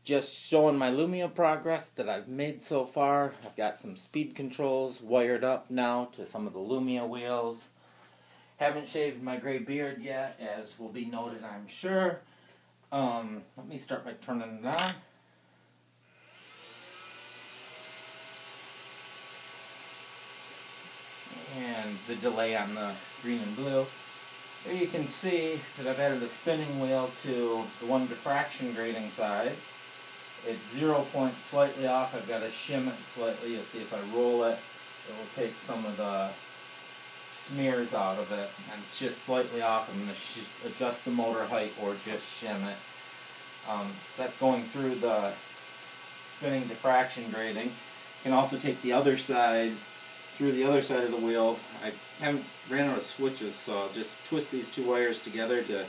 just showing my Lumia progress that I've made so far. I've got some speed controls wired up now to some of the Lumia wheels. Haven't shaved my gray beard yet, as will be noted, I'm sure. Let me start by turning it on. And the delay on the green and blue. Here you can see that I've added a spinning wheel to the one diffraction grading side. It's 0 point slightly off. I've got to shim it slightly. You'll see if I roll it, it will take some of the smears out of it. And it's just slightly off. I'm going to adjust the motor height or just shim it. So that's going through the spinning diffraction grading. You can also take the other side, through the other side of the wheel. I haven't ran out of switches, so I'll just twist these two wires together to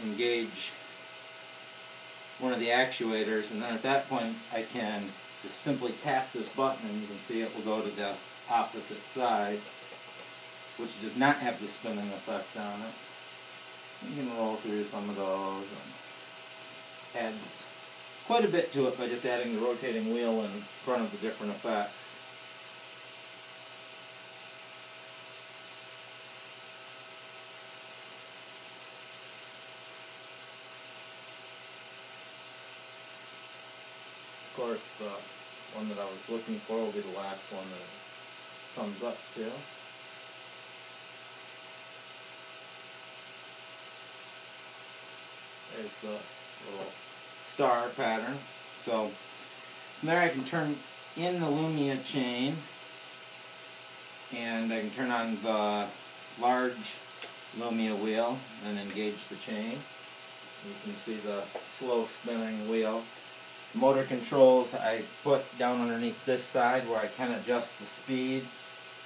engage one of the actuators, and then at that point I can just simply tap this button and you can see it will go to the opposite side, which does not have the spinning effect on it. You can roll through some of those, and adds quite a bit to it by just adding the rotating wheel in front of the different effects. Of course, the one that I was looking for will be the last one that it comes up to. There's the little star pattern. So from there I can turn in the Lumia chain, and I can turn on the large Lumia wheel and engage the chain. You can see the slow spinning wheel. Motor controls I put down underneath this side where I can adjust the speed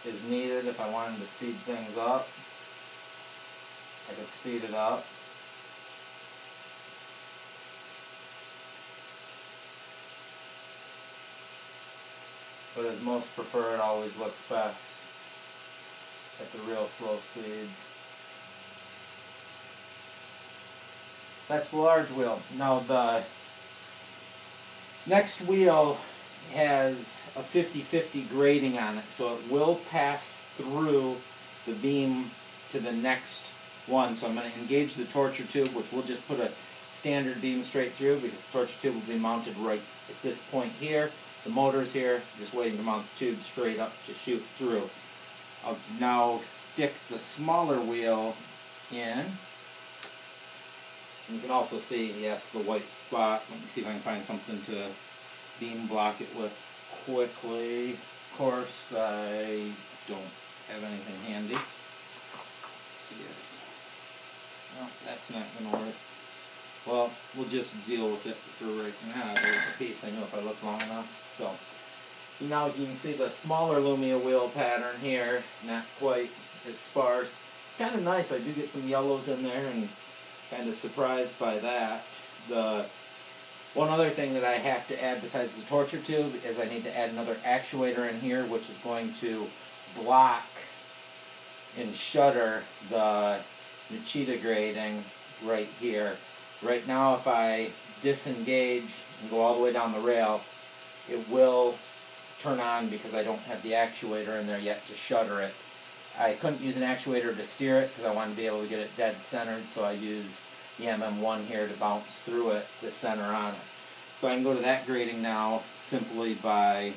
as needed. If I wanted to speed things up, I could speed it up. But as most prefer, it always looks best at the real slow speeds. That's the large wheel. Now the next wheel has a 50-50 grading on it, so it will pass through the beam to the next one. So I'm going to engage the torture tube, which we'll just put a standard beam straight through because the torture tube will be mounted right at this point here. The motor's here, just waiting to mount the tube straight up to shoot through. I'll now stick the smaller wheel in. You can also see, yes, the white spot. Let me see if I can find something to beam block it with quickly. Of course, I don't have anything handy. Let's see if... well, that's not going to work. Well, we'll just deal with it for right now. There's a piece I know if I look long enough. So, now you can see the smaller Lumia wheel pattern here. Not quite as sparse. It's kind of nice. I do get some yellows in there, and kind of surprised by that. The one other thing that I have to add besides the torture tube is I need to add another actuator in here, which is going to block and shutter the Machida grading right here. Right now, if I disengage and go all the way down the rail, it will turn on because I don't have the actuator in there yet to shutter it. I couldn't use an actuator to steer it because I wanted to be able to get it dead centered, so I used the MM1 here to bounce through it to center on it. So I can go to that grading now simply by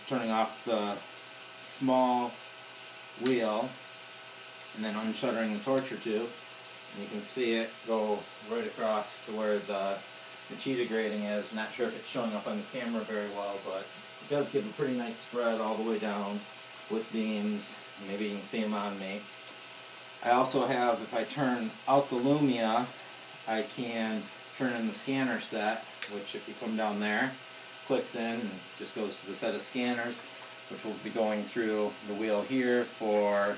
turning off the small wheel and then unshuttering the torture tube. And you can see it go right across to where the Machida grading is. I'm not sure if it's showing up on the camera very well, but it does give a pretty nice spread all the way down with beams. Maybe you can see them on me. I also have, if I turn out the Lumia, I can turn in the scanner set, which if you come down there, clicks in and just goes to the set of scanners, which will be going through the wheel here for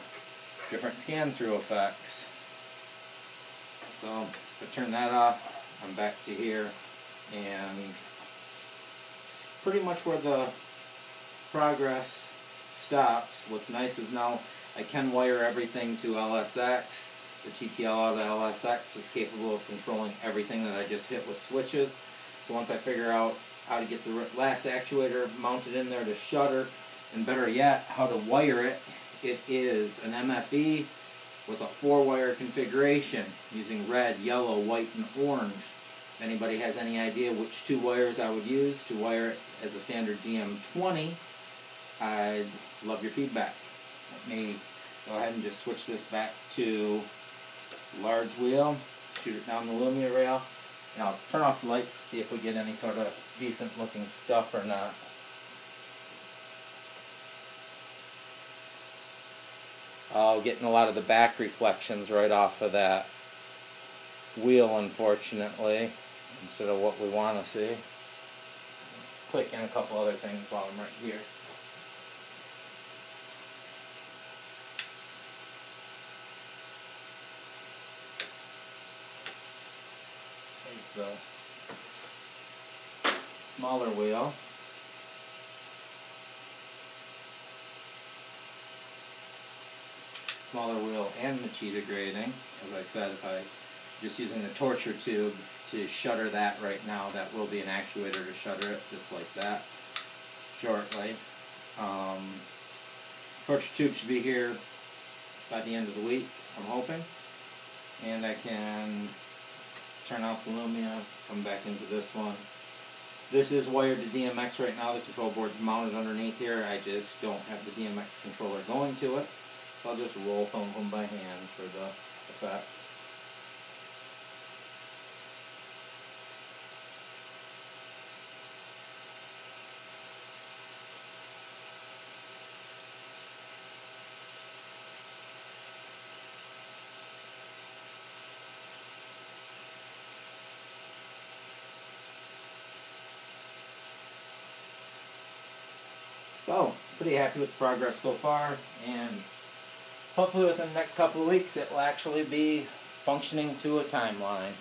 different scan through effects. So if I turn that off, I'm back to here, and pretty much where the progress stops. What's nice is now I can wire everything to LSX. The TTL out of LSX is capable of controlling everything that I just hit with switches. So once I figure out how to get the last actuator mounted in there to shutter, and better yet, how to wire it, it is an MFE with a 4-wire configuration using red, yellow, white, and orange. If anybody has any idea which 2 wires I would use to wire it as a standard DM20, I'd love your feedback. Let me go ahead and just switch this back to large wheel, shoot it down the Lumia rail, and I'll turn off the lights to see if we get any sort of decent looking stuff or not. Oh, getting a lot of the back reflections right off of that wheel, unfortunately, instead of what we want to see. Click in a couple other things while I'm right here. There's the smaller wheel. Smaller wheel and Machida grading. As I said, if I'm just using the torture tube to shutter that right now, that will be an actuator to shutter it, just like that, shortly. Torture tube should be here by the end of the week, I'm hoping. And I can turn off the Lumia, come back into this one. This is wired to DMX right now. The control board's mounted underneath here. I just don't have the DMX controller going to it. So I'll just roll some of them by hand for the effect. So, pretty happy with the progress so far, and hopefully within the next couple of weeks it will actually be functioning to a timeline.